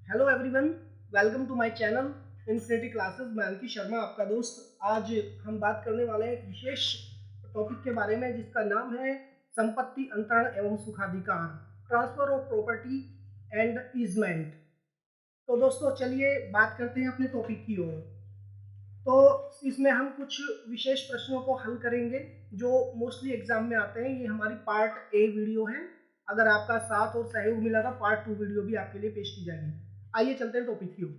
Hello everyone, welcome to my channel Infinity Classes. मैं अंकित शर्मा, आपका दोस्त। आज हम बात करने वाले हैं एक विशेष टॉपिक के बारे में जिसका नाम है संपत्ति अंतरण एवं सुखाधिकार, transfer of property and easement. तो दोस्तों चलिए बात करते हैं अपने टॉपिक की ओर। तो इसमें हम कुछ विशेष प्रश्नों को हल करेंगे जो मोस्टली एग्जाम में आते हैं। ये हमारी पार्ट ए वीडियो है। अगर आपका साथ और सहयोग मिला था, पार्ट 2 वीडियो भी आपके लिए पेश की जाएगी। आइए चलते हैं टॉपिक की ओर।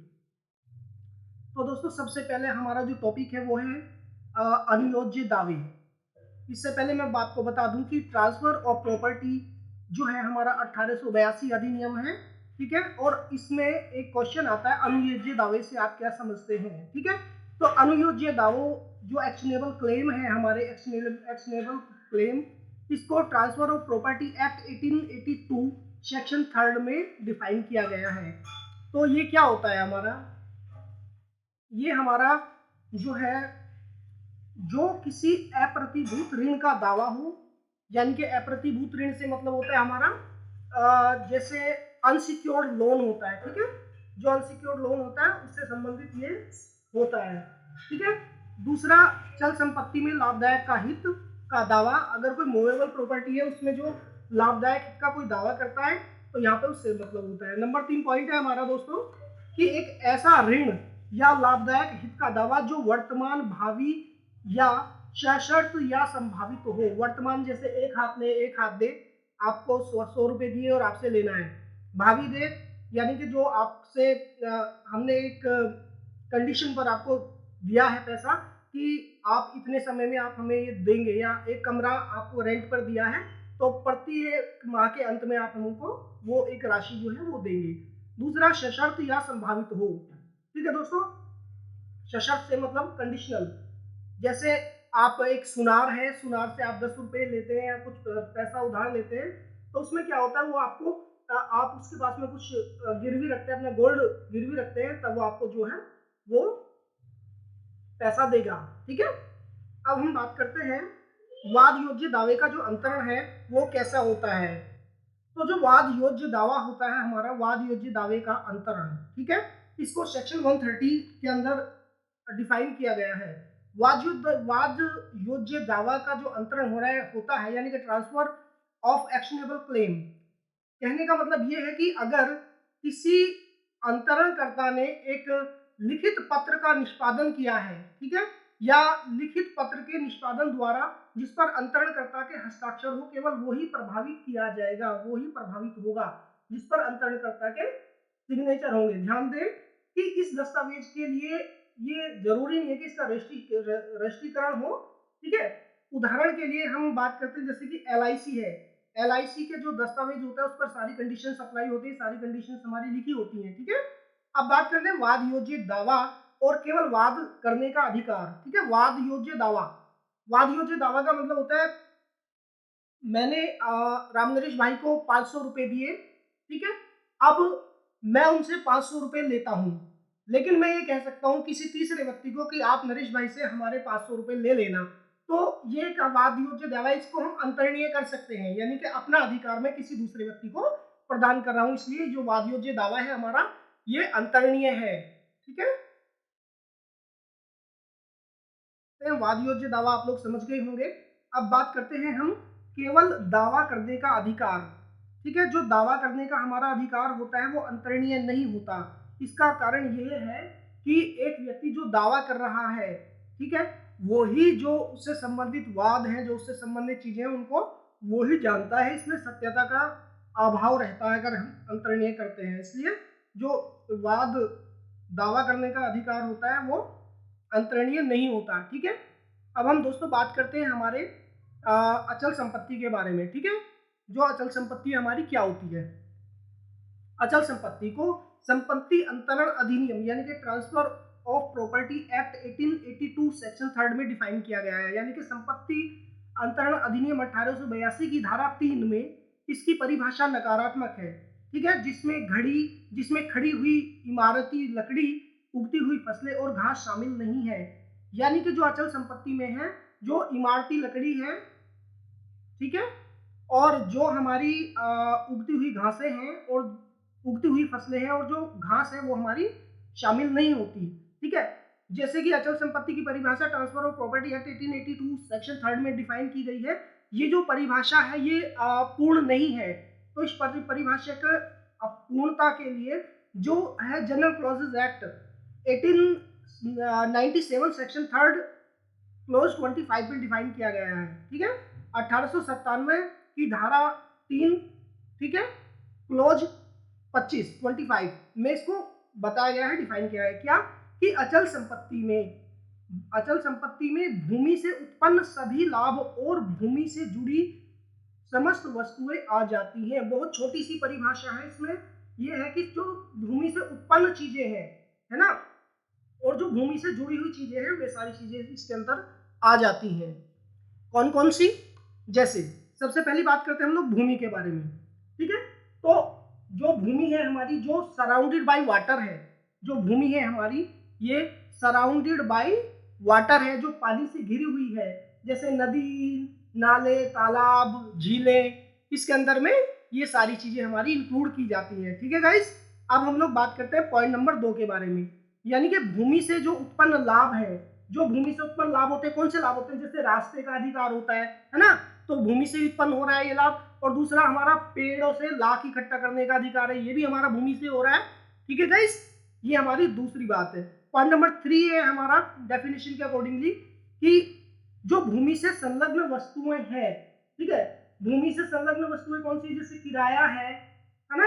तो दोस्तों सबसे पहले हमारा जो टॉपिक है वो है अनुयोज्य दावे। इससे पहले मैं आपको बता दूं कि ट्रांसफर ऑफ प्रॉपर्टी जो है हमारा 1882 अधिनियम है, ठीक है। और इसमें एक क्वेश्चन आता है अनुयोज्य दावे से आप क्या समझते हैं, ठीक है। तो अनुयोज्य दावों जो एक्शनेबल क्लेम है, हमारे एक्शनेबल क्लेम, इसको transfer of property act 1882 section 3 में डिफाइन किया गया है। तो ये क्या होता है हमारा, ये हमारा जो है, जो किसी अप्रतिभूत ऋण का दावा हो, यानी कि अप्रतिभूत ऋण से मतलब होता है हमारा जैसे अनसिक्योर्ड लोन होता है, ठीक है। जो अनसिक्योर्ड लोन होता है उससे संबंधित ये होता है, ठीक है। दूसरा, चल संपत्ति में लाभदायक का हित का दावा। अगर कोई मूवेबल प्रॉपर्टी है उसमें जो लाभदायक हित का कोई दावा करता है तो यहाँ पे उससे मतलब होता है। नंबर 3 पॉइंट है हमारा दोस्तों कि एक ऐसा ऋण या लाभदायक हित का दावा जो वर्तमान, भावी या सशर्त या संभावित हो। वर्तमान जैसे एक हाथ दे, आपको 100 रुपए दिए और आपसे लेना है। भावी दे यानी कि जो आपसे हमने एक कंडीशन पर आपको दिया है पैसा कि आप इतने समय में आप हमें ये देंगे, या एक कमरा आपको रेंट पर दिया है तो प्रति माह के अंत में आप हमको वो एक राशि जो है वो देंगे। दूसरा, सशर्त या संभावित हो, ठीक है दोस्तों। सशर्त से मतलब कंडीशनल। जैसे आप एक सुनार है, सुनार से आप 10 रुपए लेते हैं या कुछ पैसा उधार लेते हैं, तो उसमें क्या होता है, वो आपको आप उसके पास में कुछ गिरवी रखते हैं, अपना गोल्ड गिरवी रखते हैं, तब वो आपको जो है वो पैसा देगा, ठीक है। अब हम बात करते हैं वाद योग्य दावे का जो अंतरण है वो कैसा होता है। तो जो वाद योग्य दावा होता है हमारा, वाद योग्य दावे का अंतरण, ठीक है, इसको सेक्शन 130 के अंदर डिफाइन किया गया है। वाद योग्य दावा का जो अंतरण हो रहा है होता है, यानी कि ट्रांसफर ऑफ एक्शनेबल क्लेम। कहने का मतलब ये है कि अगर किसी अंतरणकर्ता ने एक लिखित पत्र का निष्पादन किया है, ठीक है, या लिखित पत्र के निष्पादन द्वारा जिस पर अंतरणकर्ता के हस्ताक्षर हो, केवल वही प्रभावित किया जाएगा, वही प्रभावित होगा जिस पर अंतरणकर्ता के सिग्नेचर होंगे। ध्यान दें कि इस दस्तावेज के लिए ये जरूरी नहीं है कि इसका रजिस्ट्रीकरण हो, ठीक है। उदाहरण के लिए हम बात करते हैं जैसे कि LIC है। LIC के जो दस्तावेज होता है उस पर सारी कंडीशंस अप्लाई होती है, सारी कंडीशंस हमारी लिखी होती हैं, ठीक है। अब बात करते हैं वाद योज्य दावा और केवल वाद करने का अधिकार, ठीक है। वाद योज्य दावा, वाद योज्य दावा का मतलब होता है मैंने राम नरेश भाई को 500 रुपए दिए, ठीक है। अब मैं उनसे 500 रुपए लेता हूं, लेकिन मैं ये कह सकता हूं किसी तीसरे व्यक्ति को कि आप नरेश भाई से हमारे 500 रुपए ले लेना। तो ये एक वाद योज्य दावा, इसको हम अंतरणीय कर सकते हैं, यानी कि अपना अधिकार मैं किसी दूसरे व्यक्ति को प्रदान कर रहा हूं, इसलिए जो वाद योज्य दावा है हमारा ये अंतरणीय है, ठीक है। वाद योज्य दावा आप लोग समझ गए होंगे। अब बात करते हैं हम केवल दावा करने का अधिकार, ठीक है। जो दावा करने का हमारा अधिकार होता है वो अंतरणीय नहीं होता। इसका कारण ये है कि एक व्यक्ति जो दावा कर रहा है, ठीक है, वही जो उससे संबंधित वाद है, जो उससे संबंधित चीजें हैं, उनको वही जानता है। इसमें सत्यता का अभाव रहता है अगर हम अंतरणीय करते हैं, इसलिए जो वाद दावा करने का अधिकार होता है वो अंतरणीय नहीं होता, ठीक है। अब हम दोस्तों बात करते हैं हमारे अचल संपत्ति के बारे में, ठीक है। जो अचल संपत्ति हमारी क्या होती है। अचल संपत्ति को संपत्ति अंतरण अधिनियम यानी कि transfer of property act 1882 section 3 में डिफाइन किया गया है। यानी कि संपत्ति अंतरण अधिनियम 1882 की धारा 3 में इसकी परिभाषा नकारात्मक है, ठीक है। जिसमें खड़ी हुई इमारती लकड़ी, उगती हुई फसलें और घास शामिल नहीं है। यानी कि जो अचल संपत्ति में है, जो इमारती लकड़ी है, ठीक है, और जो हमारी उगती हुई घासें हैं और उगती हुई फसलें हैं और जो घास है वो हमारी शामिल नहीं होती। ठीक है, जैसे कि अचल संपत्ति की परिभाषा transfer of property act 1882 section 3 में डिफाइन की गई है। ये जो परिभाषा है ये पूर्ण नहीं है, तो इस परिभाषा के पूर्णता के लिए जो है general clauses act 1897 section 3 close 25 में डिफाइन किया गया है। ठीक है, 1897 की धारा 3, ठीक है, क्लोज 25 में इसको बताया गया है, डिफाइन किया है क्या कि अचल संपत्ति में भूमि से उत्पन्न सभी लाभ और भूमि से जुड़ी समस्त वस्तुएं आ जाती हैं। बहुत छोटी सी परिभाषा है इसमें, यह है कि जो भूमि से उत्पन्न चीजें हैं, है ना, और जो भूमि से जुड़ी हुई चीजें हैं वे सारी चीजें इसके अंदर आ जाती हैं। कौन कौन सी? जैसे सबसे पहली बात करते हैं हम लोग भूमि के बारे में। ठीक है, तो जो भूमि है हमारी, जो सराउंडेड बाय वाटर है, जो भूमि है हमारी ये सराउंडेड बाय वाटर है, जो पानी से घिरी हुई है, जैसे नदी, नाले, तालाब, झीलें, इसके अंदर में ये सारी चीजें हमारी इंक्लूड की जाती हैं। ठीक है गाइस, अब हम लोग बात करते हैं पॉइंट नंबर 2 के बारे में, यानी कि भूमि से जो उत्पन्न लाभ है। जो भूमि से उत्पन्न लाभ होते हैं, कौन से लाभ होते हैं? जैसे रास्ते का अधिकार होता है ना, तो भूमि से उत्पन्न हो रहा है ये लाभ। और दूसरा हमारा पेड़ों से लाख इकट्ठा करने का अधिकार है, ये भी हमारा भूमि से हो रहा है। ठीक है गाइस, ये हमारी दूसरी बात है। पॉइंट नंबर 3 है हमारा डेफिनेशन के अकॉर्डिंगली कि जो भूमि से संलग्न वस्तुएं हैं, ठीक है, भूमि से संलग्न वस्तुएं कौन सी? जैसे किराया है ना,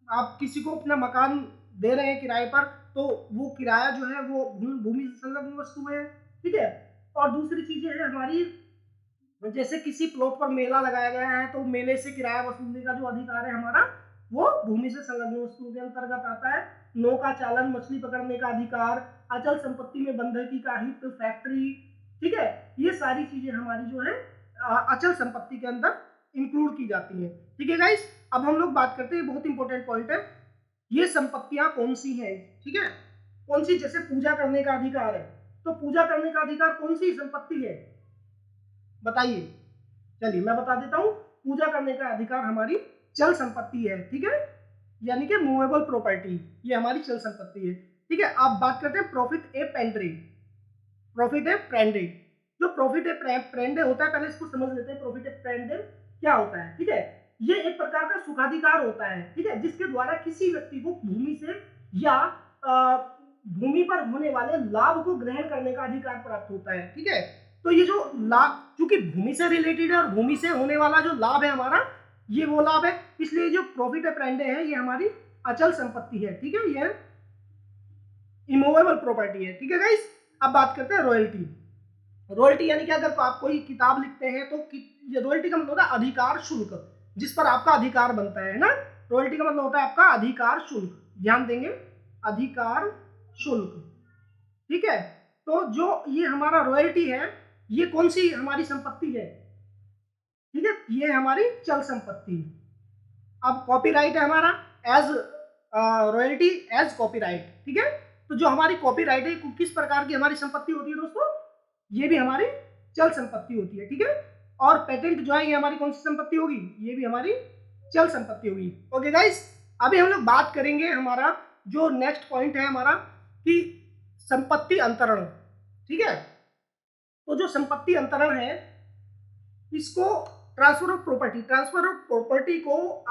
आप किसी को अपना मकान दे रहे हैं किराए पर, तो वो किराया जो है वो भूमि से संलग्न वस्तु है। ठीक है, और दूसरी चीजें हैं हमारी, जैसे किसी प्लॉट पर मेला लगाया गया है तो मेले से किराया वसूलने का जो अधिकार है हमारा, वो भूमि से संलग्न वस्तुओं के अंतर्गत आता है। नौका चालन, मछली पकड़ने का अधिकार, अचल संपत्ति में बंधकी का हित, फैक्ट्री, ठीक है, ये सारी चीजें हमारी जो है अचल संपत्ति के अंदर इंक्लूड की जाती है। ठीक है गाइस, अब हम लोग बात करते हैं, बहुत इंपॉर्टेंट पॉइंट है, ये संपत्तियां कौन सी हैं? ठीक है, कौन सी? जैसे पूजा करने का अधिकार है, तो पूजा करने का अधिकार कौन सी संपत्ति है? बताइए, चलिए मैं बता देता हूं। पूजा करने का अधिकार हमारी चल संपत्ति है। ठीक है, यानी कि मूवेबल प्रॉपर्टी, ये हमारी चल संपत्ति है। ठीक है, आप बात करते हैं प्रॉफिट ए पेंड्रे, प्रॉफिट ए प्रेंडे। जो प्रॉफिट ए प्रेंडे होता है, पहले इसको समझ लेते हैं, प्रॉफिट ए प्रेंडे क्या होता है। ठीक है, ये एक प्रकार का सुखाधिकार होता है, ठीक है, जिसके द्वारा किसी व्यक्ति को भूमि से या भूमि पर होने वाले लाभ को ग्रहण करने का अधिकार प्राप्त होता है। ठीक है, तो ये जो लाभ, क्योंकि भूमि से रिलेटेड है और भूमि से होने वाला जो लाभ है हमारा, ये वो लाभ है, इसलिए जो प्रॉफिट प्रेंडे है ये हमारी अचल संपत्ति है। ठीक है, ये इमूवेबल प्रॉपर्टी है। ठीक है गाइस, अब बात करते हैं रॉयल्टी। रॉयल्टी यानी कि अगर आप कोई किताब लिखते हैं तो रॉयल्टी का मतलब होता है अधिकार शुल्क, जिस पर आपका अधिकार बनता है ना। रॉयल्टी का मतलब होता है आपका अधिकार शुल्क, ध्यान देंगे, अधिकार शुल्क। ठीक है, तो जो ये हमारा रॉयल्टी है, ये कौन सी हमारी संपत्ति है? ठीक है, ये हमारी चल संपत्ति। अब कॉपीराइट है हमारा एज रॉयल्टी एज कॉपीराइट। ठीक है, तो जो हमारी कॉपीराइट है किस प्रकार की हमारी संपत्ति होती है दोस्तों? ये भी हमारी चल संपत्ति होती है। ठीक है, और पेटेंट जो है ये हमारी कौन सी संपत्ति होगी? ये भी हमारी चल संपत्ति होगी। ओके गाइस, अभी हम लोग बात करेंगे, हमारा जो नेक्स्ट पॉइंट है हमारा कि संपत्ति अंतरण। ठीक है, तो जो संपत्ति अंतरण है, इसको ट्रांसफर ऑफ प्रॉपर्टी को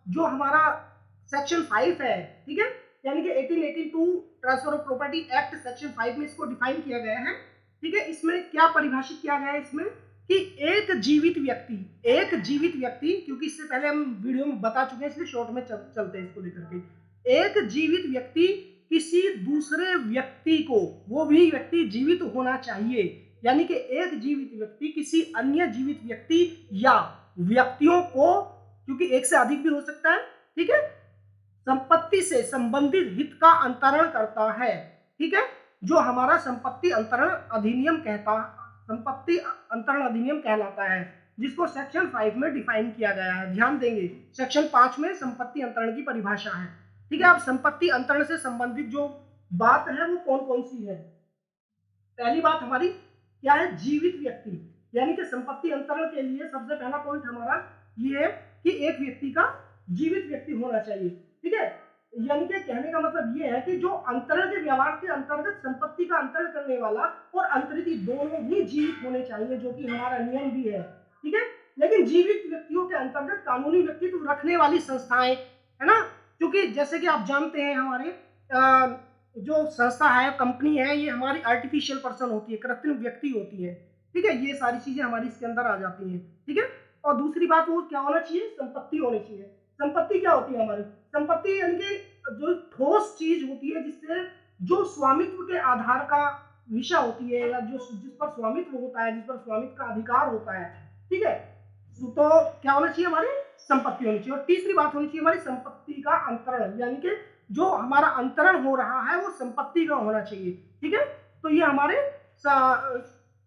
जो हमारा सेक्शन 5 है, ठीक है, यानी कि 1882 transfer of property act section 5 में इसको डिफाइन किया गया है। ठीक है, इसमें क्या परिभाषित किया गया है इसमें कि एक जीवित व्यक्ति, क्योंकि इससे पहले हम वीडियो में बता चुके हैं, इसलिए शॉर्ट में चलते हैं इसको लेकर के। एक जीवित व्यक्ति किसी दूसरे व्यक्ति को, वो भी व्यक्ति जीवित होना चाहिए, यानी कि एक जीवित व्यक्ति किसी अन्य जीवित व्यक्ति या व्यक्तियों को, क्योंकि एक से अधिक भी हो सकता है, ठीक है, संपत्ति से संबंधित हित का अंतरण करता है। ठीक है, जो हमारा संपत्ति अंतरण अधिनियम कहलाता है, जिसको सेक्शन 5 में डिफाइन किया गया है। ध्यान देंगे, सेक्शन 5 में संपत्ति अंतरण की परिभाषा है। ठीक है, अब संपत्ति अंतरण से संबंधित जो बात है वो कौन कौन सी है? पहली बात हमारी क्या है? जीवित व्यक्ति, यानी कि संपत्ति अंतरण के लिए सबसे पहला पॉइंट हमारा ये है कि एक व्यक्ति का जीवित व्यक्ति होना चाहिए। ठीक है, यानी कि कहने का मतलब ये है कि जो अंतरण के व्यवहार के अंतर्गत संपत्ति का अंतरण करने वाला और अंतरित दोनों ही जीवित होने चाहिए, जो कि हमारा नियम भी है। ठीक है, लेकिन जीवित व्यक्तियों के अंतर्गत कानूनी व्यक्तित्व रखने वाली संस्थाएं, है ना, क्योंकि जैसे कि आप जानते हैं हमारे जो संस्था है, कंपनी है, ये हमारी आर्टिफिशियल पर्सन होती है, कृत्रिम व्यक्ति होती है। ठीक है, ये सारी चीजें हमारी इसके अंदर आ जाती हैं। ठीक है, और दूसरी बात वो क्या होना चाहिए, संपत्ति होनी चाहिए। संपत्ति क्या होती है हमारी, संपत्ति यानी कि जो ठोस चीज होती है, जिससे जो स्वामित्व के आधार का विषय होती है, या जो जिस पर स्वामित्व होता है, जिस पर स्वामित्व का अधिकार होता है। ठीक है, तो क्या होना चाहिए, हमारी संपत्ति होनी चाहिए। और तीसरी बात होनी चाहिए हमारी संपत्ति का अंतरण, यानी कि जो हमारा अंतरण हो रहा है वो संपत्ति का होना चाहिए। ठीक है, तो ये हमारे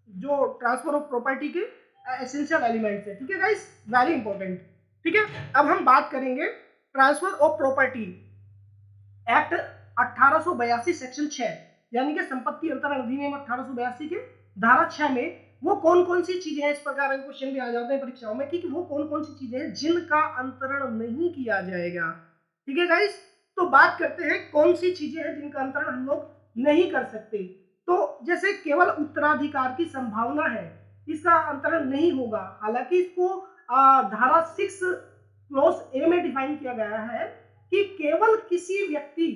जो ट्रांसफर ऑफ प्रॉपर्टी के एसेंशियल एलिमेंट्स है। ठीक है गाइस, वेरी इंपॉर्टेंट। ठीक है, अब हम बात करेंगे transfer of property act 1882 section 6, यानी कि संपत्ति अंतरण अधिनियम 1882 के धारा 6 में वो कौन कौन सी चीजें हैं, इस प्रकार के क्वेश्चन भी आ जाते हैं परीक्षाओं में, कि वो कौन कौन सी चीजें हैं जिनका अंतरण नहीं किया जाएगा। ठीक है गाइस, तो बात करते हैं कौन सी चीजें हैं जिनका अंतरण हम लोग नहीं कर सकते। तो जैसे केवल उत्तराधिकार की संभावना है, इसका अंतरण नहीं होगा। हालांकि इसको धारा 6 क्लॉज ए में डिफाइन किया गया है कि केवल किसी व्यक्ति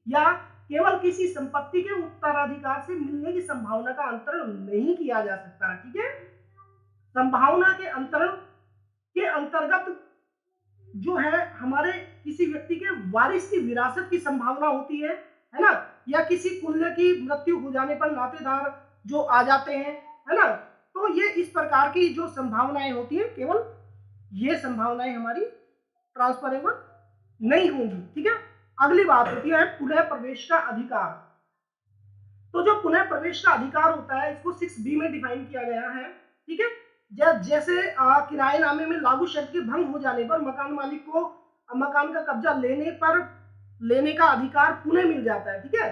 या केवल किसी संपत्ति के उत्तराधिकार से मिलने की संभावना का अंतरण नहीं किया जा सकता। ठीक है, संभावना के अंतरण के अंतर्गत जो है हमारे किसी व्यक्ति के वारिस की विरासत की संभावना होती है ना, या किसी कुल्य की मृत्यु हो जाने पर नातेदार जो आ जाते हैं, है ना, तो ये इस प्रकार की जो संभावनाएं होती है, केवल ये संभावनाएं हमारी ट्रांसफरेबल नहीं होंगी। ठीक है, अगली बात होती है पुनः प्रवेश का अधिकार। तो जो पुनः प्रवेश का अधिकार होता है, इसको 6B में डिफाइन किया गया है। ठीक है, जैसे किराएनामे में लागू शर्त के भंग हो जाने पर मकान मालिक को मकान का कब्जा लेने का अधिकार पुनः मिल जाता है। ठीक है,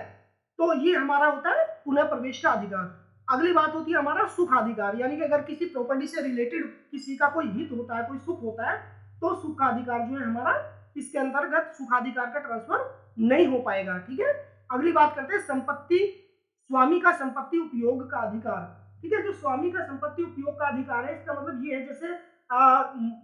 तो ये हमारा होता है पुनः प्रवेश का अधिकार। अगली बात होती है हमारा सुखाधिकार, यानी कि अगर किसी प्रॉपर्टी से रिलेटेड किसी का कोई हित होता है, कोई सुख होता है, तो सुखाधिकार जो है हमारा, इसके अंतर्गत सुखाधिकार का ट्रांसफर नहीं हो पाएगा। ठीक है, अगली बात करते हैं संपत्ति स्वामी का संपत्ति उपयोग का अधिकार। ठीक है, जो स्वामी का संपत्ति उपयोग का अधिकार है, इसका मतलब ये है जैसे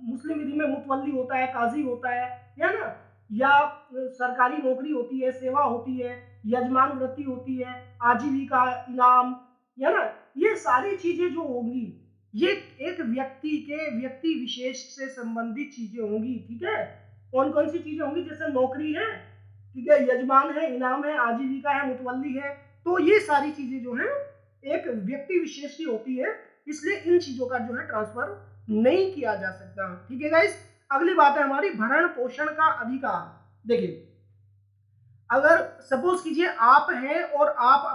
मुस्लिम विधि में मुतवल्ली होता है, काजी होता है ना, या सरकारी नौकरी होती है, सेवा होती है, यजमान वृत्ति होती है, आजीविका इनाम, है ना, ये सारी चीजें जो होंगी, ये एक व्यक्ति के व्यक्ति विशेष से संबंधित चीजें होंगी। ठीक है, कौन कौन सी चीजें होंगी, जैसे नौकरी है, ठीक है, यजमान है, इनाम है, आजीविका है, मुतवल्ली है, तो ये सारी चीजें जो है एक व्यक्ति विशेष की होती है, इसलिए इन चीजों का जो है ट्रांसफर नहीं किया जा सकता। ठीक है गाइस, अगली बात है हमारी भरण पोषण का अधिकार। देखिए, अगर सपोज कीजिए आप हैं और आप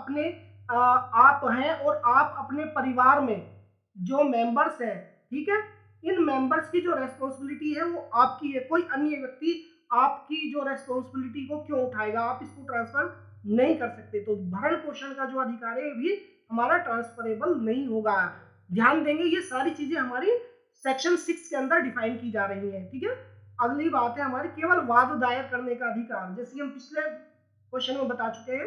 अपने परिवार में जो मेंबर्स हैं, ठीक है, इन मेंबर्स की जो रेस्पॉन्सिबिलिटी है वो आपकी है, कोई अन्य व्यक्ति आपकी जो रेस्पॉन्सिबिलिटी को क्यों उठाएगा, आप इसको ट्रांसफर नहीं कर सकते। तो भरण पोषण का जो अधिकार है भी हमारा ट्रांसफरेबल नहीं होगा। ध्यान देंगे, ये सारी चीजें हमारी सेक्शन 6 के अंदर डिफाइन की जा रही है। ठीक है, अगली बात है हमारी केवल वाद दायर करने का अधिकार। जैसे हम पिछले क्वेश्चन में बता चुके हैं,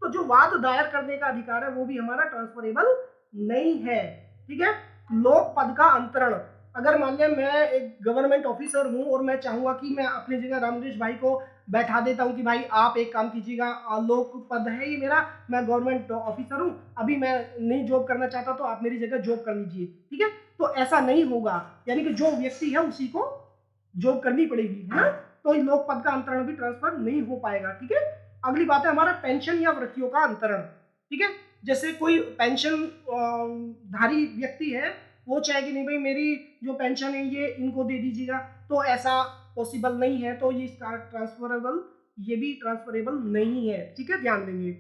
तो जो वाद दायर करने का अधिकार है वो भी हमारा ट्रांसफरेबल नहीं है। ठीक है, लोक पद का अंतरण, अगर मान लिया मैं एक गवर्नमेंट ऑफिसर हूं और मैं चाहूंगा कि मैं अपनी जगह रामदेश भाई को बैठा देता हूं कि भाई आप एक काम कीजिएगा, लोक पद है ये मेरा, मैं गवर्नमेंट ऑफिसर हूं, अभी मैं नहीं जॉब करना चाहता, तो आप मेरी जगह जॉब कर लीजिए। ठीक है, तो ऐसा नहीं होगा, यानी कि जो व्यक्ति है उसी को जॉब करनी पड़ेगी, है ना, तो लोक पद का अंतरण भी ट्रांसफर नहीं हो पाएगा। ठीक है, अगली बात है हमारा पेंशन या वृत्तियों का अंतरण। ठीक है, जैसे कोई पेंशन धारी व्यक्ति है, वो चाहे कि नहीं भाई मेरी जो पेंशन है ये इनको दे दीजिएगा, तो ऐसा पॉसिबल नहीं है, तो ये ट्रांसफरेबल, ये भी ट्रांसफरेबल नहीं है। ठीक है, ध्यान देंगे।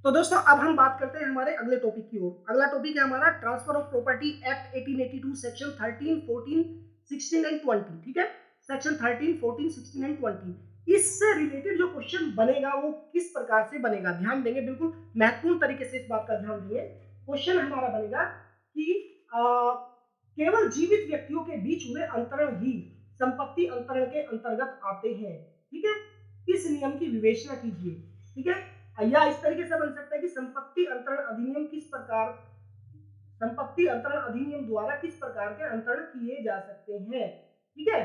तो दोस्तों अब हम बात करते हैं हमारे अगले टॉपिक की ओर। अगला टॉपिक है हमारा transfer of property act 1882 section 13, 14, 16 and 20। ठीक है, सेक्शन 13, 14, 16 एंड 20, इससे रिलेटेड जो क्वेश्चन बनेगा वो किस प्रकार से बनेगा, ध्यान देंगे, बिल्कुल महत्वपूर्ण तरीके से इस बात का ध्यान देंगे। क्वेश्चन हमारा बनेगा कि केवल जीवित व्यक्तियों के बीच हुए अंतरण ही संपत्ति अंतरण के अंतर्गत आते हैं। ठीक है, इस नियम की विवेचना कीजिए। ठीक है, या इस तरीके से बन सकता है कि संपत्ति अंतरण अधिनियम द्वारा किस प्रकार के अंतरण किए जा सकते हैं। ठीक है,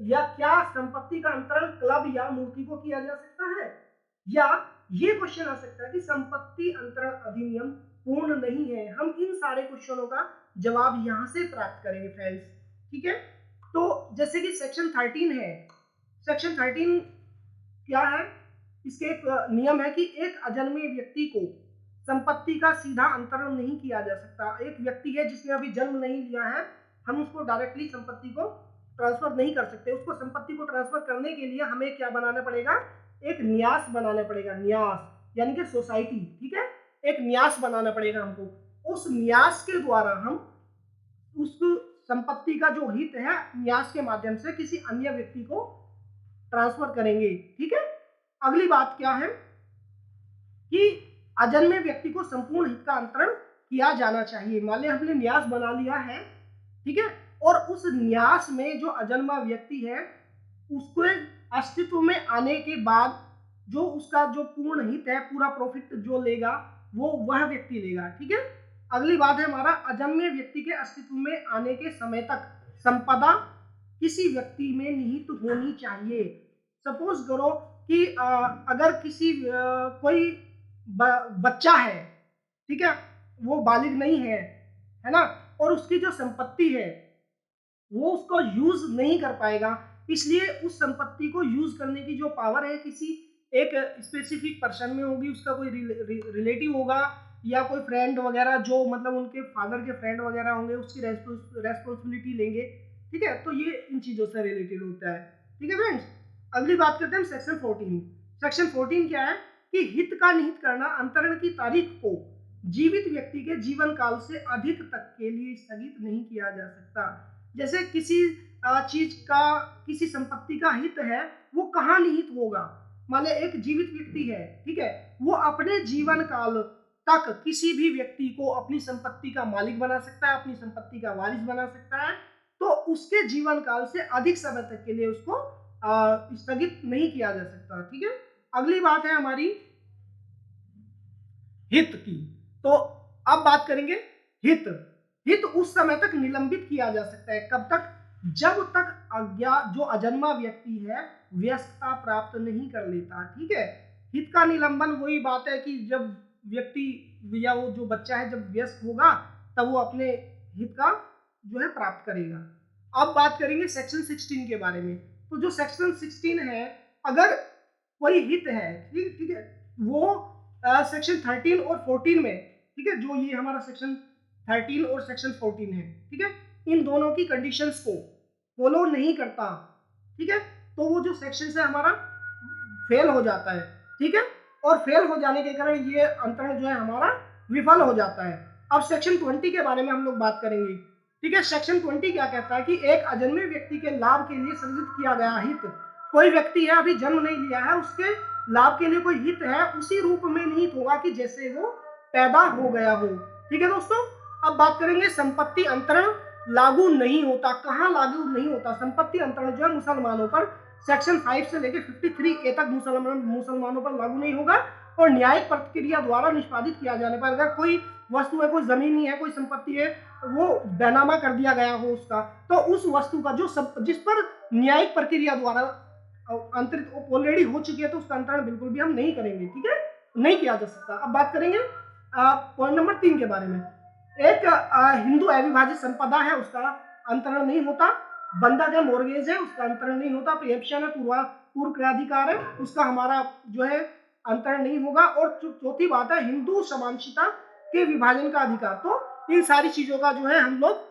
या क्या संपत्ति का अंतरण क्लब या मूर्ति को किया जा सकता है, या ये क्वेश्चन आ सकता है कि संपत्ति अंतरण अधिनियम पूर्ण नहीं है। हम इन सारे क्वेश्चनों का जवाब यहां से प्राप्त करेंगे फ्रेंड्स। ठीक है, तो जैसे कि सेक्शन 13 है, सेक्शन 13 क्या है, इसके एक नियम है कि एक अजन्मे व्यक्ति को संपत्ति का सीधा अंतरण नहीं किया जा सकता। एक व्यक्ति है जिसने अभी जन्म नहीं लिया है, हम उसको डायरेक्टली संपत्ति को ट्रांसफर नहीं कर सकते। उसको संपत्ति को ट्रांसफर करने के लिए हमें क्या बनाना पड़ेगा, एक न्यास बनाना पड़ेगा, न्यास यानी कि सोसाइटी। ठीक है, एक न्यास बनाना पड़ेगा हमको। उस न्यास के द्वारा हम उस संपत्ति का जो हित है न्यास के माध्यम से किसी अन्य व्यक्ति को ट्रांसफर करेंगे। ठीक है, अगली बात क्या है कि अजन्मे व्यक्ति को संपूर्ण हित का अंतरण किया जाना चाहिए। मान लिया हमने न्यास बना लिया है, ठीक है, और उस न्यास में जो अजन्मा व्यक्ति है उसको अस्तित्व में आने के बाद जो उसका जो पूर्ण हित है, पूरा प्रॉफिट जो लेगा वो वह व्यक्ति लेगा। ठीक है, अगली बात है हमारा अजन्मे व्यक्ति के अस्तित्व में आने के समय तक संपदा किसी व्यक्ति में निहित होनी चाहिए। सपोज करो कि अगर किसी कोई बच्चा है, ठीक है, वो बालिग नहीं है ना, और उसकी जो संपत्ति है वो उसको यूज नहीं कर पाएगा, इसलिए उस संपत्ति को यूज करने की जो पावर है किसी एक स्पेसिफिक पर्सन में होगी, उसका कोई रिलेटिव होगा या कोई फ्रेंड वगैरह जो मतलब उनके फादर के फ्रेंड वगैरह होंगे, उसकी रेस्पॉन्सिबिलिटी लेंगे। ठीक है, तो ये इन चीजों से रिलेटेड होता है। ठीक है फ्रेंड्स, अगली बात करते हैं सेक्शन 14। सेक्शन 14 क्या है कि हित का निहित करना अंतरण की तारीख को जीवित व्यक्ति के जीवन काल से अधिक तक के लिए स्थगित नहीं किया जा सकता। जैसे किसी चीज का, किसी संपत्ति का हित है, वो कहाँ निहित होगा। मान लो एक जीवित व्यक्ति है, ठीक है, वो अपने जीवन काल तक किसी भी व्यक्ति को अपनी संपत्ति का मालिक बना सकता है, अपनी संपत्ति का वारिस बना सकता है, तो उसके जीवन काल से अधिक समय तक के लिए उसको स्थगित नहीं किया जा सकता। ठीक है, अगली बात है हमारी हित की। तो अब बात करेंगे हित। हित उस समय तक निलंबित किया जा सकता है, कब तक, जब तक जो अजन्मा व्यक्ति है वयस्कता प्राप्त नहीं कर लेता। ठीक है, हित का निलंबन वही बात है कि जब व्यक्ति या वो जो बच्चा है जब वयस्क होगा तब वो अपने हित का जो है प्राप्त करेगा। अब बात करेंगे सेक्शन 16 के बारे में। तो जो सेक्शन 16 है, अगर कोई हित है, ठीक है, वो सेक्शन 13 और 14 में, ठीक है, जो ये हमारा सेक्शन 13 और सेक्शन 14 है, ठीक है, इन दोनों की कंडीशंस को फॉलो नहीं करता, ठीक है, तो वो जो सेक्शन है हमारा फेल हो जाता है। ठीक है, और फेल हो जाने के कारण ये अंतरण जो है हमारा विफल हो जाता है। अब सेक्शन 20 के बारे में हम लोग बात करेंगे। ठीक है, सेक्शन 20 क्या कहता है कि एक अजन्मे व्यक्ति के लाभ के लिए सृजित किया गया हित, कोई व्यक्ति है अभी जन्म नहीं लिया है, उसके लाभ के लिए कोई हित है, उसी रूप में निहित होगा कि जैसे वो पैदा हो गया हो। ठीक है दोस्तों, अब बात करेंगे संपत्ति अंतरण लागू नहीं होता। कहाँ लागू नहीं होता संपत्ति अंतरण जो है मुसलमानों पर, सेक्शन 5 से लेकर 53A तक मुसलमानों पर लागू नहीं होगा, और न्यायिक प्रक्रिया द्वारा निष्पादित किया जाने पर, अगर कोई वस्तु है, कोई जमीन है, कोई संपत्ति है, वो बैनामा कर दिया गया हो उसका, तो उस वस्तु का जो जिस पर न्यायिक प्रक्रिया द्वारा अंतरित ऑलरेडी हो चुकी है, तो उसका अंतरण बिल्कुल भी हम नहीं करेंगे। ठीक है, नहीं किया जा सकता। अब बात करेंगे पॉइंट नंबर 3 के बारे में। एक हिंदू अविभाजित संपदा है, उसका अंतरण नहीं होता। बंधक है, मोर्गेज है, उसका अंतरण नहीं होता। प्रियप्शन है, पूर्व क्रियाधिकार है, उसका हमारा जो है अंतरण नहीं होगा। और चौथी बात है हिंदू समांशिता के विभाजन का अधिकार। तो इन सारी चीजों का जो है हम लोग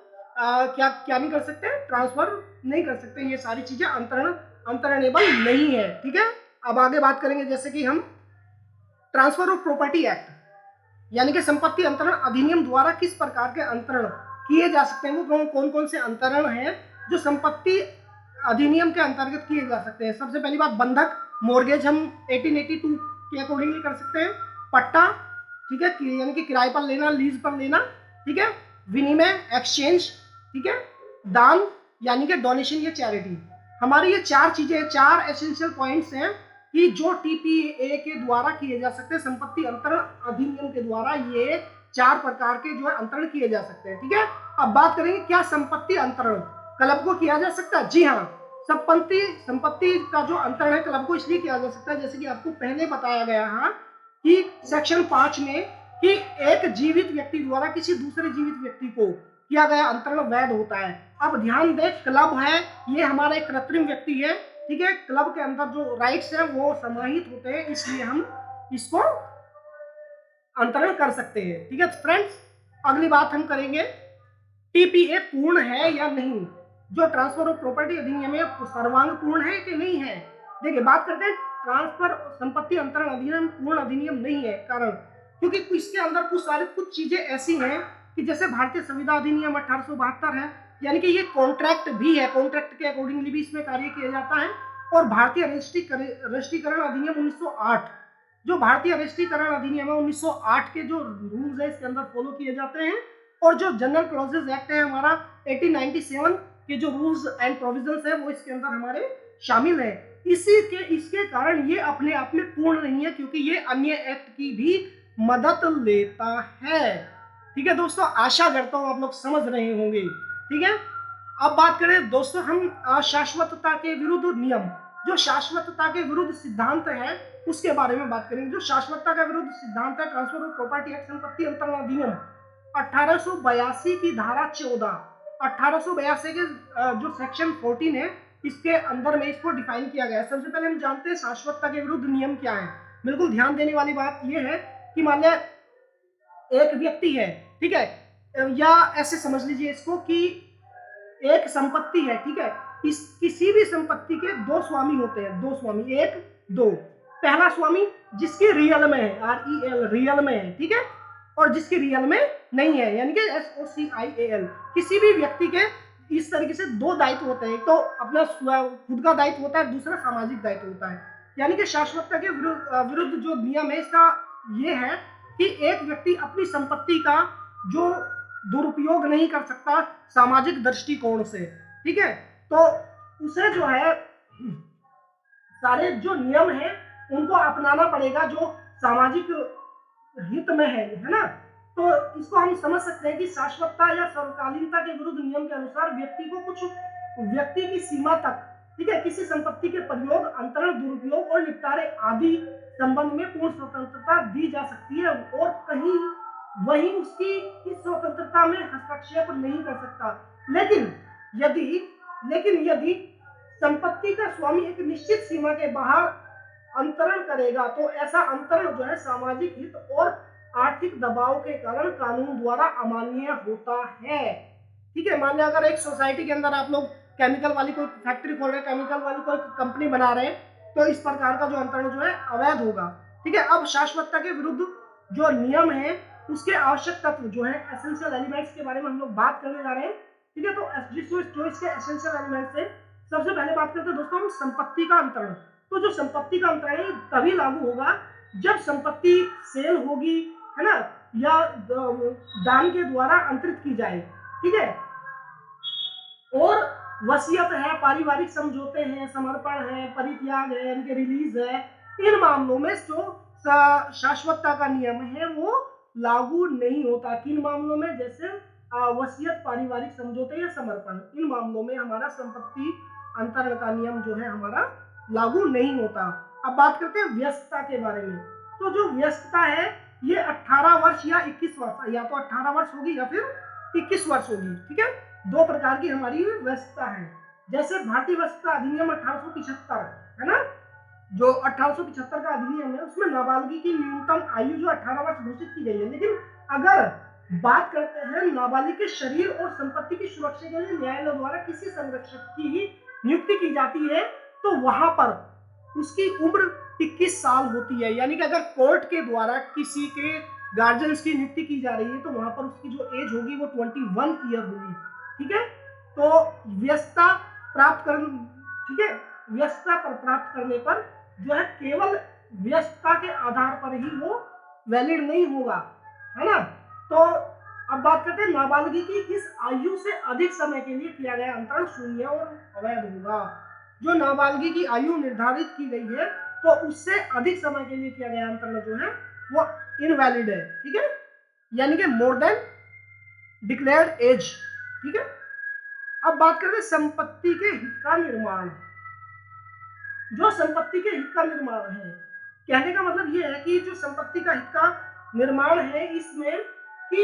क्या नहीं कर सकते, ट्रांसफर नहीं कर सकते। ये सारी चीजें अंतरणेबल नहीं है। ठीक है, अब आगे बात करेंगे जैसे कि हम ट्रांसफर ऑफ प्रॉपर्टी एक्ट यानी कि संपत्ति अंतरण अधिनियम द्वारा किस प्रकार के अंतरण किए जा सकते हैं, वो कौन कौन से अंतरण हैं जो संपत्ति अधिनियम के अंतर्गत किए जा सकते हैं। सबसे पहली बात बंधक, मोर्गेज हम 1882 के अकॉर्डिंगली कर सकते हैं। पट्टा, ठीक है, यानी कि किराए पर लेना, लीज पर लेना। ठीक है, विनिमय, एक्सचेंज। ठीक है, दान यानी कि डोनेशन या चैरिटी। हमारी ये चार चीजें, चार एसेंशियल पॉइंट्स हैं कि जो टीपीए के द्वारा किए जा सकते हैं, संपत्ति अंतरण अधिनियम के द्वारा ये चार प्रकार के जो है अंतरण किए जा सकते हैं। ठीक है, अब बात करेंगे क्या संपत्ति अंतरण क्लब को किया जा सकता है। जी हाँ, संपत्ति का जो अंतरण है क्लब को इसलिए किया जा सकता है, जैसे कि आपको पहले बताया गया है कि सेक्शन 5 में कि एक जीवित व्यक्ति द्वारा किसी दूसरे जीवित व्यक्ति को किया गया अंतरण वैध होता है। अब ध्यान दें, क्लब है ये हमारा एक कृत्रिम व्यक्ति है। ठीक है, क्लब के अंदर जो राइट्स है वो समाहित होते हैं, इसलिए हम इसको अंतरण कर सकते हैं। ठीक है फ्रेंड्स, अगली बात हम करेंगे टीपीए पूर्ण है या नहीं। जो ट्रांसफर ऑफ प्रॉपर्टी अधिनियम है सर्वांग पूर्ण है कि नहीं है। देखिए बात करते हैं, ट्रांसफर संपत्ति अंतरण अधिनियम पूर्ण अधिनियम नहीं है। कारण क्योंकि इसके अंदर कुछ चीजें ऐसी हैं कि जैसे भारतीय संविधान अधिनियम 1872 है, यानी कि ये कॉन्ट्रैक्ट भी है, कॉन्ट्रैक्ट के अकॉर्डिंगली भी इसमें कार्य किया जाता है। और भारतीय रजिस्ट्रीकरण अधिनियम 1908, जो भारतीय रजिस्ट्रीकरण अधिनियम है 1908 के जो रूल्स है इसके अंदर फॉलो किए जाते हैं। और जो जनरल क्लॉजेज एक्ट है हमारा 1897 के जो रूल्स एंड प्रोविजंस है वो इसके अंदर हमारे शामिल है। इसके कारण ये अपने आप में पूर्ण नहीं है, क्योंकि ये अन्य एक्ट की भी मदद लेता है। ठीक है दोस्तों, आशा करता हूं आप लोग समझ रहे होंगे। ठीक है, अब बात करें दोस्तों हम शाश्वतता के विरुद्ध नियम, जो शाश्वतता के विरुद्ध सिद्धांत है उसके बारे में बात करेंगे। जो शाश्वतता का विरुद्ध सिद्धांत है, ट्रांसफर ऑफ प्रॉपर्टी एक्ट संपत्ति अंतरण अधिनियम 1882 की धारा 14, 1882 के जो सेक्शन 14 है इसके अंदर में इसको डिफाइन किया गया है। सबसे पहले हम जानते हैं शाश्वतता के विरुद्ध नियम क्या है। बिल्कुल ध्यान देने वाली बात यह है कि मान लिया एक व्यक्ति है, ठीक है, या ऐसे समझ लीजिए इसको कि एक संपत्ति है। ठीक है, किसी भी संपत्ति के दो स्वामी होते हैं, दो स्वामी, एक दो। पहला स्वामी जिसकी रियल में है, REL रियल में है, ठीक है, और जिसकी रियल में नहीं है, यानी कि SOCIAL। किसी भी व्यक्ति के इस तरीके से दो दायित्व होते हैं, तो अपना खुद का दायित्व होता है, दूसरा सामाजिक दायित्व होता है। यानी कि शाश्वतता के विरुद्ध जो नियम है इसका ये है कि एक व्यक्ति अपनी संपत्ति का जो दुरुपयोग नहीं कर सकता सामाजिक दृष्टिकोण से। ठीक है, तो उसे जो है सारे जो नियम है उनको अपनाना पड़ेगा जो सामाजिक हित में है ना। तो इसको हम समझ सकते हैं कि शाश्वतता या सर्वकालीनता के विरुद्ध नियम के अनुसार व्यक्ति को कुछ व्यक्ति की सीमा तक, ठीक है, किसी संपत्ति के प्रयोग, अंतरण, दुरुपयोग और निपटारे आदि संबंध में पूर्ण स्वतंत्रता दी जा सकती है और कहीं वही उसकी इस स्वतंत्रता में हस्तक्षेप नहीं कर सकता। लेकिन यदि संपत्ति का स्वामी एक निश्चित सीमा के बाहर अंतरण करेगा तो ऐसा अंतरण जो है सामाजिक हित और आर्थिक दबाव के कारण कानून द्वारा अमान्य होता है। ठीक है, मान लिया अगर एक सोसाइटी के अंदर आप लोग केमिकल वाली कोई फैक्ट्री खोल रहे हैं, केमिकल वाली कोई कंपनी बना रहे हैं, तो इस प्रकार का जो अंतरण जो है अवैध होगा। ठीक है, अब शाश्वतता के विरुद्ध जो नियम है उसके आवश्यक तत्व जो है एसेंशियल एलिमेंट्स के बारे में हम लोग बात करने जा रहे हैं। ठीक है, तो जो इसके एसेंशियल एलिमेंट्स है, सबसे पहले बात करते हैं दोस्तों हम संपत्ति का अंतरण। तो जो संपत्ति का अंतरण है तभी लागू होगा जब संपत्ति सेल होगी, है ना, या दान के द्वारा अंतरित की जाए। ठीक है, और वसीयत है, पारिवारिक समझौते हैं, समर्पण है, परित्याग है, यानी कि रिलीज है, इन मामलों में जो शाश्वतता का नियम है वो लागू नहीं होता। किन मामलों में? जैसे वसीयत, पारिवारिक समझौते या समर्पण, इन मामलों में हमारा संपत्ति अंतरण का नियम जो है हमारा लागू नहीं होता। अब बात करते हैं व्यस्तता के बारे में। तो जो व्यस्तता है ये 18 वर्ष या 21 वर्ष, या तो 18 वर्ष होगी या फिर 21 वर्ष होगी। ठीक है, दो प्रकार की हमारी व्यस्तता है। जैसे भारतीय व्यस्तता अधिनियम 1875 है ना, जो 1875 का अधिनियम है उसमें नाबालिग की न्यूनतम आयु जो 18 वर्ष घोषित की गई है। लेकिन अगर बात करते हैं नाबालिग के शरीर और संपत्ति की सुरक्षा के लिए न्यायालय द्वारा किसी संरक्षक की ही नियुक्ति की जाती है तो वहां पर उसकी उम्र 21 साल होती है। यानी कि अगर कोर्ट के द्वारा किसी के गार्जियंस की नियुक्ति की जा रही है तो वहां पर उसकी जो एज होगी वो 21 ईयर होगी। ठीक है, तो व्यस्तता प्राप्त करने पर जो है केवल व्यस्तता के आधार पर ही वो वैलिड नहीं होगा, है ना। तो अब बात करते हैं नाबालिग की इस आयु से अधिक समय के लिए किया गया अंतरण शून्य और अवैध होगा। जो नाबालिगी की आयु निर्धारित की गई है तो उससे अधिक समय के लिए किया गया अंतरण जो है वो इनवैलिड है, ठीक है, यानी कि मोर देन डिक्लेयर्ड एज, ठीक है। अब बात करते हैं संपत्ति के हित का निर्माण। जो संपत्ति के हित का निर्माण है, कहने का मतलब ये है कि जो संपत्ति का हित का निर्माण है इसमें कि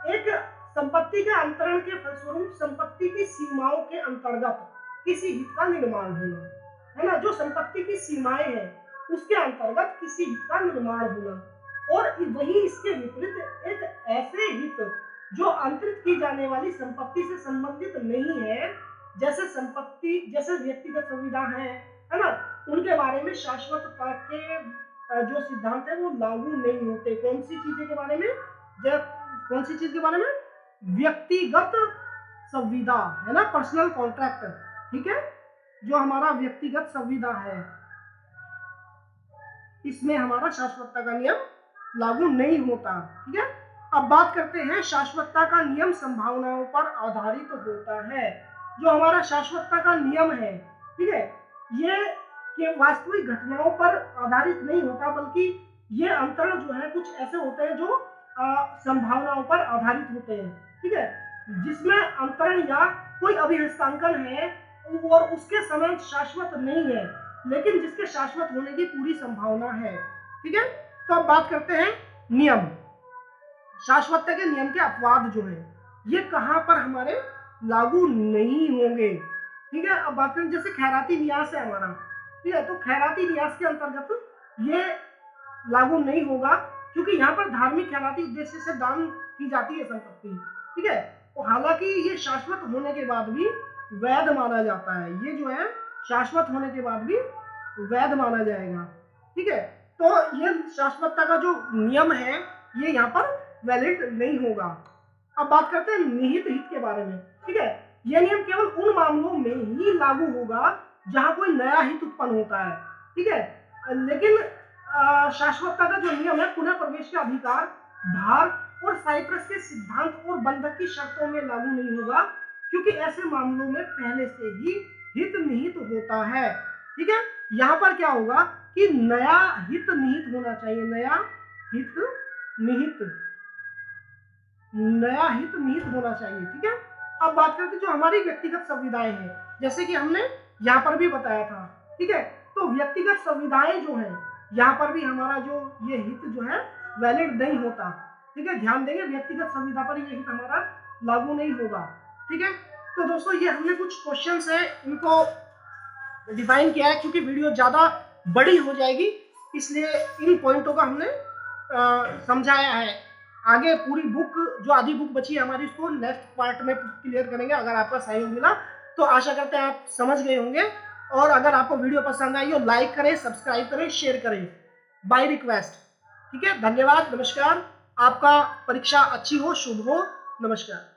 एक संपत्ति के अंतरण के फलस्वरूप संपत्ति की सीमाओं के अंतर्गत किसी हित का निर्माण होना, है ना। जो संपत्ति की सीमाएं हैं उसके अंतर्गत किसी हित का निर्माण होना, और वही इसके विपरीत एक ऐसे हित जो अंतरित की जाने वाली संपत्ति से संबंधित नहीं है, जैसे संपत्ति जैसे व्यक्तिगत सुविधा है ना, उनके बारे में शाश्वतता के जो सिद्धांत है वो लागू नहीं होते। कौन सी चीजें के बारे में, जब कौन सी चीज के बारे में, व्यक्तिगत संविदा, है ना, पर्सनल कॉन्ट्रैक्ट, ठीक है, जो हमारा व्यक्तिगत संविदा है इसमें हमारा शाश्वतता का नियम लागू नहीं होता, ठीक है। अब बात करते हैं शाश्वतता का नियम संभावनाओं पर आधारित होता है। जो हमारा शाश्वतता का नियम है, ठीक है, ये कि वास्तविक घटनाओं पर आधारित नहीं होता, बल्कि ये अंतरण जो है कुछ ऐसे होते हैं जो संभावनाओं पर आधारित होते हैं, ठीक है, जिसमें अंतरण या कोई अभिहस्तांकन है और उसके समय शाश्वत नहीं है, लेकिन जिसके शाश्वत होने की पूरी संभावना है, ठीक है। तो अब बात करते हैं नियम, शाश्वतता के नियम के अपवाद जो है ये कहां पर हमारे लागू नहीं होंगे, ठीक है। अब बात करें जैसे खैराती न्यास है हमारा, ठीक है, तो खैराती न्यास के अंतर्गत ये लागू नहीं होगा क्योंकि यहाँ पर धार्मिक खैराती उद्देश्य से दान की जाती है संपत्ति, ठीक है। तो हालांकि ये शाश्वत होने के बाद भी वैध माना जाता है, ये जो है शाश्वत होने के बाद भी वैध माना जाएगा, ठीक है। तो ये शाश्वतता का जो नियम है ये यहाँ पर वैलिड नहीं होगा। अब बात करते हैं निहित हित के बारे में, ठीक है। यह नियम केवल उन मामलों में ही लागू होगा जहां कोई नया हित उत्पन्न होता है, ठीक है, लेकिन शाश्वतता का जो नियम है पुनः प्रवेश का अधिकार, भार और साइप्रस के सिद्धांत और बंधक की शर्तों में लागू नहीं होगा, क्योंकि ऐसे मामलों में पहले से ही हित निहित होता है, ठीक है। यहाँ पर क्या होगा कि नया हित निहित होना चाहिए, नया हित निहित होना चाहिए, ठीक है। अब बात करते हैं जो हमारी व्यक्तिगत संविधाएं हैं, जैसे कि हमने यहाँ पर भी बताया था, ठीक है। तो व्यक्तिगत संविधाएं जो है यहाँ पर भी हमारा जो ये हित जो है वैलिड नहीं होता, ठीक है। ध्यान देंगे व्यक्तिगत संविधा पर ये हित हमारा लागू नहीं होगा, ठीक है। तो दोस्तों ये हमने कुछ क्वेश्चंस है इनको डिफाइन किया है, क्योंकि वीडियो ज्यादा बड़ी हो जाएगी इसलिए इन पॉइंटों का हमने समझाया है। आगे पूरी बुक जो आधी बुक बची है हमारी उसको नेक्स्ट पार्ट में क्लियर करेंगे। अगर आपका सहयोग मिला तो आशा करते हैं आप समझ गए होंगे, और अगर आपको वीडियो पसंद आई हो लाइक करें, सब्सक्राइब करें, शेयर करें बाय रिक्वेस्ट, ठीक है। धन्यवाद, नमस्कार, आपका परीक्षा अच्छी हो, शुभ हो, नमस्कार।